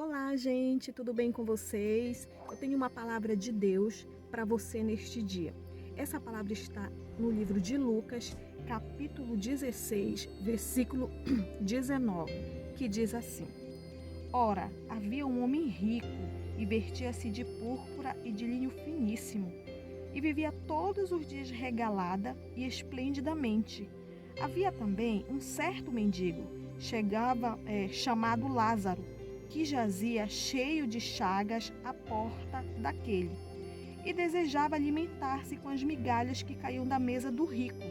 Olá, gente, tudo bem com vocês? Eu tenho uma palavra de Deus para você neste dia. Essa palavra está no livro de Lucas, capítulo 16, versículo 19, que diz assim: Ora, havia um homem rico e vestia-se de púrpura e de linho finíssimo, e vivia todos os dias regalada e esplendidamente. Havia também um certo mendigo, chamado Lázaro, que jazia cheio de chagas à porta daquele, e desejava alimentar-se com as migalhas que caíam da mesa do rico.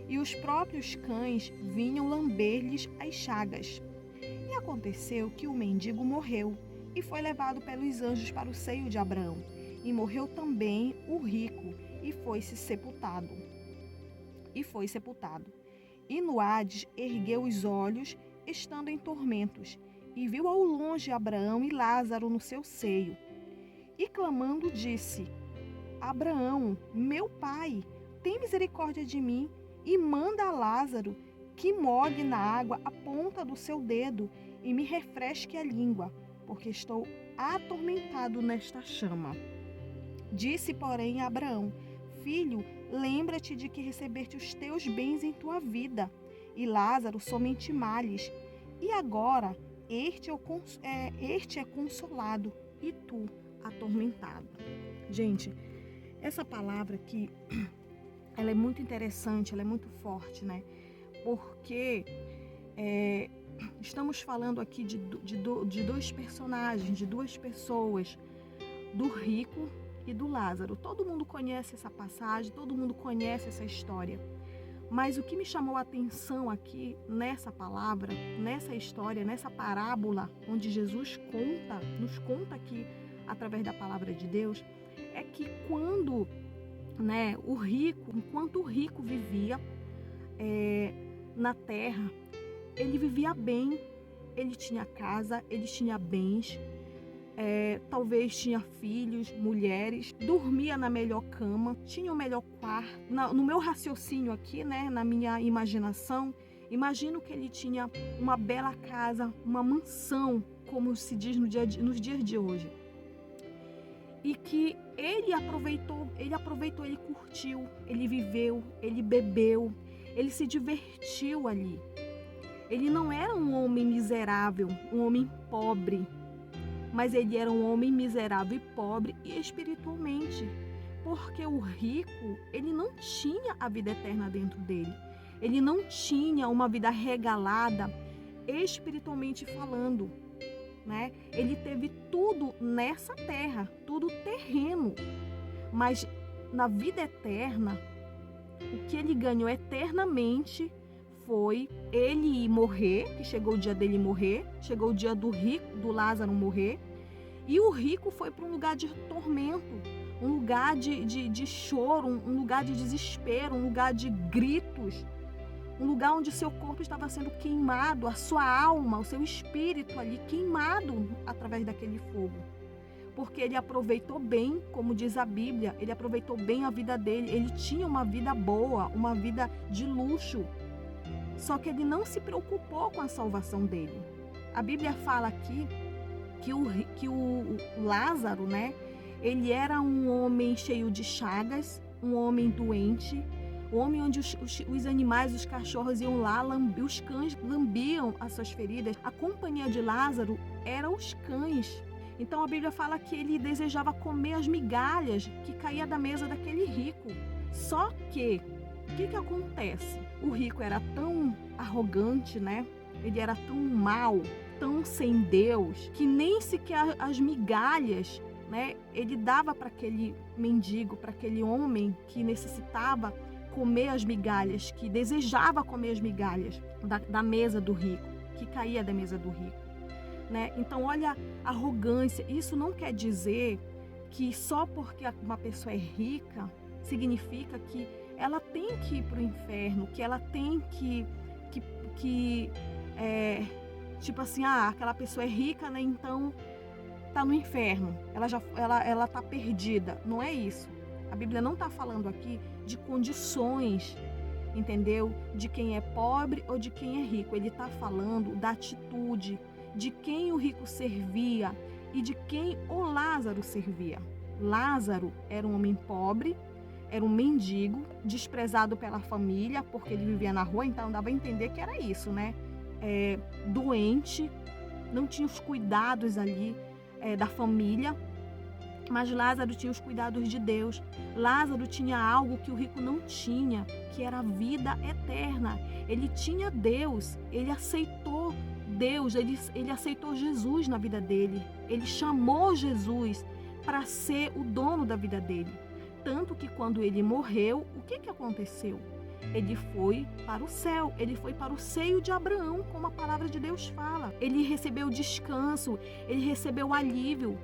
E os próprios cães vinham lamber-lhes as chagas. E aconteceu que o mendigo morreu, e foi levado pelos anjos para o seio de Abraão. E morreu também o rico, e foi sepultado. E no Hades ergueu os olhos, estando em tormentos, e viu ao longe Abraão e Lázaro no seu seio. E clamando disse: Abraão, meu pai, tem misericórdia de mim, e manda a Lázaro que molhe na água a ponta do seu dedo e me refresque a língua, porque estou atormentado nesta chama. Disse, porém, a Abraão: Filho, lembra-te de que recebeste os teus bens em tua vida, e Lázaro somente males. E agora este é consolado, e tu atormentado. Gente, essa palavra aqui, ela é muito interessante, ela é muito forte, né? Porque estamos falando aqui de dois personagens, de duas pessoas, do rico e do Lázaro. Todo mundo conhece essa passagem, todo mundo conhece essa história. Mas o que me chamou a atenção aqui nessa palavra, nessa história, nessa parábola, onde Jesus nos conta aqui através da palavra de Deus, é que enquanto o rico vivia na terra, ele vivia bem, ele tinha casa, ele tinha bens, talvez tinha filhos, mulheres, dormia na melhor cama, tinha o melhor quarto. No meu raciocínio aqui, né, na minha imaginação, imagino que ele tinha uma bela casa, uma mansão, como se diz nos dias de hoje. E que ele aproveitou, ele curtiu, ele viveu, ele bebeu, ele se divertiu ali. Ele não era um homem miserável, um homem pobre, mas ele era um homem miserável e pobre e espiritualmente, porque o rico, ele não tinha a vida eterna dentro dele, ele não tinha uma vida regalada espiritualmente falando, né? Ele teve tudo nessa terra, tudo terreno, mas na vida eterna, o que ele ganhou eternamente foi ele ir morrer, que chegou o dia dele morrer, chegou o dia do Lázaro morrer, e o rico foi para um lugar de tormento, um lugar de choro, um lugar de desespero, um lugar de gritos, um lugar onde seu corpo estava sendo queimado, a sua alma, o seu espírito ali queimado através daquele fogo. Porque ele aproveitou bem, como diz a Bíblia, ele aproveitou bem a vida dele, ele tinha uma vida boa, uma vida de luxo. Só que ele não se preocupou com a salvação dele. A Bíblia fala aqui que o Lázaro, né, ele era um homem cheio de chagas, um homem doente, um homem onde os animais, os cachorros iam lá, os cães lambiam as suas feridas. A companhia de Lázaro eram os cães. Então a Bíblia fala que ele desejava comer as migalhas que caía da mesa daquele rico. Só que o que acontece? O rico era tão arrogante, né? Ele era tão mau, tão sem Deus, que nem sequer as migalhas, né, ele dava para aquele mendigo, para aquele homem que necessitava comer as migalhas, que desejava comer as migalhas da mesa do rico, que caía da mesa do rico, né? Então, olha a arrogância. Isso não quer dizer que só porque uma pessoa é rica significa que ela tem que ir para o inferno, que ela tem que tipo assim, aquela pessoa é rica, né? Então tá no inferno, ela tá perdida. Não é isso. A Bíblia não está falando aqui de condições, entendeu? De quem é pobre ou de quem é rico. Ele está falando da atitude de quem o rico servia e de quem o Lázaro servia. Lázaro era um homem pobre, era um mendigo, desprezado pela família, porque ele vivia na rua, então dava a entender que era isso, né? Doente, não tinha os cuidados ali da família, mas Lázaro tinha os cuidados de Deus. Lázaro tinha algo que o rico não tinha, que era a vida eterna. Ele tinha Deus, ele aceitou Deus, ele aceitou Jesus na vida dele. Ele chamou Jesus para ser o dono da vida dele. Tanto que quando ele morreu, o que aconteceu? Ele foi para o céu, ele foi para o seio de Abraão, como a palavra de Deus fala. Ele recebeu descanso, ele recebeu alívio.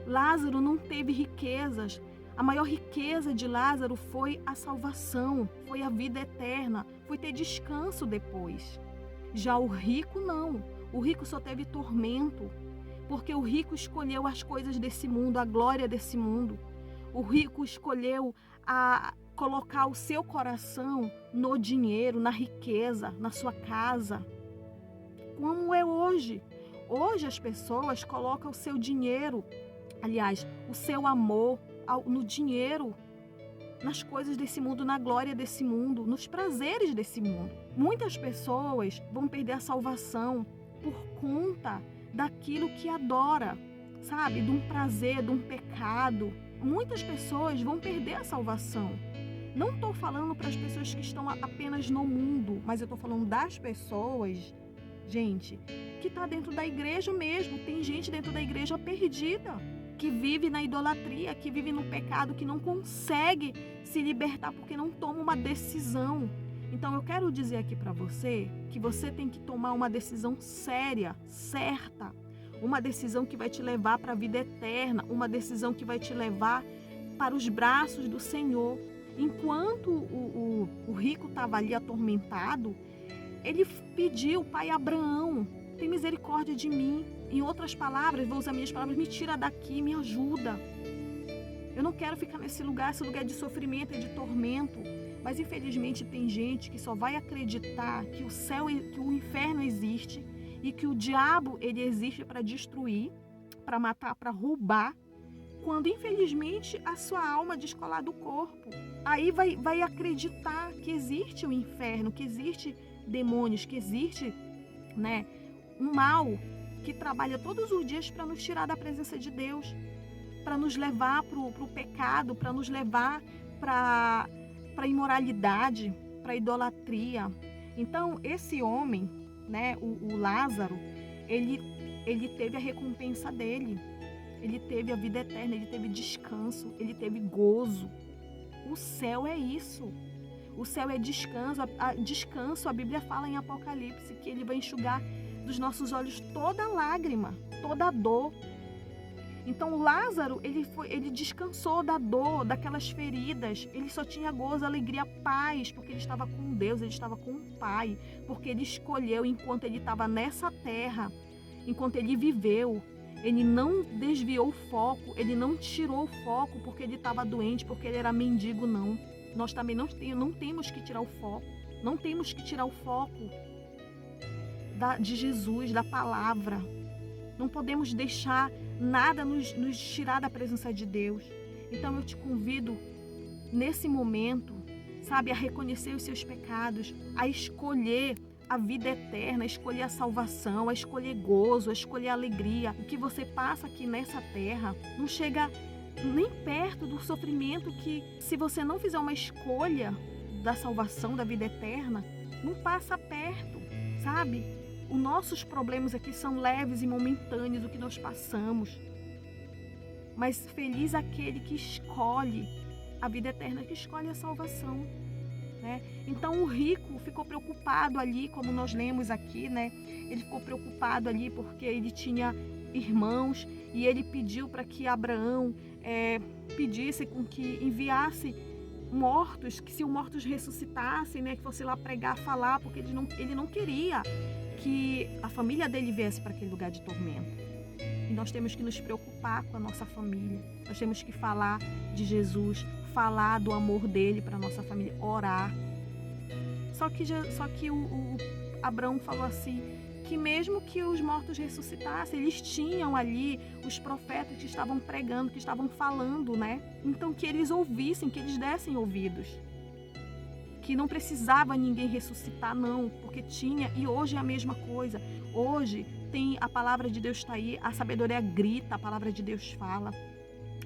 Lázaro não teve riquezas. A maior riqueza de Lázaro foi a salvação, foi a vida eterna, foi ter descanso depois. Já o rico não. O rico só teve tormento, porque o rico escolheu as coisas desse mundo, a glória desse mundo. O rico escolheu colocar o seu coração no dinheiro, na riqueza, na sua casa. Como é hoje. Hoje as pessoas colocam o seu dinheiro, aliás, o seu amor no dinheiro, nas coisas desse mundo, na glória desse mundo, nos prazeres desse mundo. Muitas pessoas vão perder a salvação por conta daquilo que adora, sabe? De um prazer, de um pecado. Muitas pessoas vão perder a salvação. Não estou falando para as pessoas que estão apenas no mundo, mas eu estou falando das pessoas, gente, que está dentro da igreja mesmo. Tem gente dentro da igreja perdida, que vive na idolatria, que vive no pecado, que não consegue se libertar porque não toma uma decisão. Então eu quero dizer aqui para você que você tem que tomar uma decisão séria, certa, uma decisão que vai te levar para a vida eterna, uma decisão que vai te levar para os braços do Senhor. Enquanto o rico estava ali atormentado, ele pediu, pai Abraão, tem misericórdia de mim. Em outras palavras, vou usar minhas palavras, me tira daqui, me ajuda. Eu não quero ficar nesse lugar, esse lugar de sofrimento e de tormento. Mas infelizmente tem gente que só vai acreditar que o céu, que o inferno existe e que o diabo ele existe para destruir, para matar, para roubar, quando infelizmente a sua alma descolar do corpo. Aí vai acreditar que existe o inferno, que existe demônios, que existe, né, um mal que trabalha todos os dias para nos tirar da presença de Deus, para nos levar para o pecado, para nos levar para a imoralidade, para a idolatria. Então, esse homem, né, o Lázaro, ele teve a recompensa dele. Ele teve a vida eterna, ele teve descanso, ele teve gozo. O céu é isso. O céu é descanso. Descanso, a Bíblia fala em Apocalipse que ele vai enxugar dos nossos olhos toda lágrima, toda dor. Então Lázaro, ele descansou da dor, daquelas feridas. Ele só tinha gozo, alegria, paz, porque ele estava com Deus, ele estava com o Pai, porque ele escolheu enquanto ele estava nessa terra, enquanto ele viveu. Ele não desviou o foco, ele não tirou o foco porque ele estava doente, porque ele era mendigo, não. Nós também não temos que tirar o foco, não temos que tirar o foco de Jesus, da palavra. Não podemos deixar nada nos tirar da presença de Deus. Então eu te convido, nesse momento, sabe, a reconhecer os seus pecados, a escolher a vida eterna, a escolher a salvação, a escolher gozo, a escolher alegria. O que você passa aqui nessa terra não chega nem perto do sofrimento que, se você não fizer uma escolha da salvação, da vida eterna, não passa perto, sabe? Os nossos problemas aqui são leves e momentâneos, o que nós passamos. Mas feliz aquele que escolhe a vida eterna, que escolhe a salvação, né? Então o rico ficou preocupado ali, como nós lemos aqui, né? Ele ficou preocupado ali porque ele tinha irmãos e ele pediu para que Abraão pedisse com que enviasse mortos, que se os mortos ressuscitassem, né, que fosse lá pregar, falar, porque ele não queria que a família dele viesse para aquele lugar de tormento. E nós temos que nos preocupar com a nossa família. Nós temos que falar de Jesus, falar do amor dele para a nossa família, orar. Só que o Abraão falou assim, que mesmo que os mortos ressuscitassem, eles tinham ali os profetas que estavam pregando, que estavam falando, né? Então que eles ouvissem, que eles dessem ouvidos. Que não precisava ninguém ressuscitar, não, porque tinha, e hoje é a mesma coisa. Hoje tem a palavra de Deus está aí, a sabedoria grita, a palavra de Deus fala,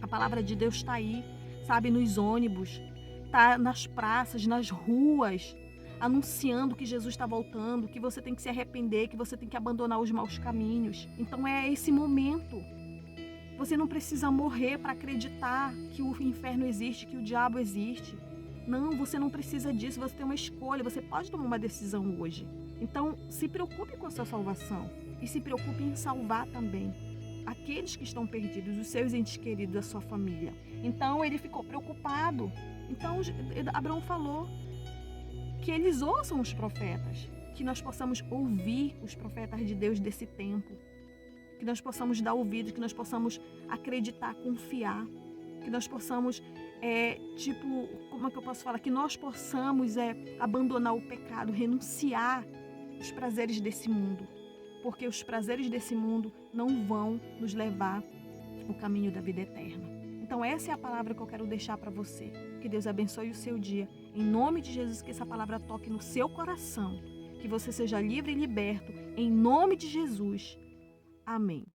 a palavra de Deus está aí, sabe, nos ônibus, tá nas praças, nas ruas, anunciando que Jesus está voltando, que você tem que se arrepender, que você tem que abandonar os maus caminhos. Então é esse momento. Você não precisa morrer para acreditar que o inferno existe, que o diabo existe. Não, você não precisa disso, você tem uma escolha, você pode tomar uma decisão hoje. Então, se preocupe com a sua salvação e se preocupe em salvar também aqueles que estão perdidos, os seus entes queridos, a sua família. Então, ele ficou preocupado. Então, Abraão falou que eles ouçam os profetas, que nós possamos ouvir os profetas de Deus desse tempo, que nós possamos dar ouvido, que nós possamos acreditar, confiar, que nós possamos, como é que eu posso falar? Que nós possamos abandonar o pecado, renunciar os prazeres desse mundo, porque os prazeres desse mundo não vão nos levar o caminho da vida eterna. Então essa é a palavra que eu quero deixar para você. Que Deus abençoe o seu dia. Em nome de Jesus, que essa palavra toque no seu coração, que você seja livre e liberto, em nome de Jesus. Amém.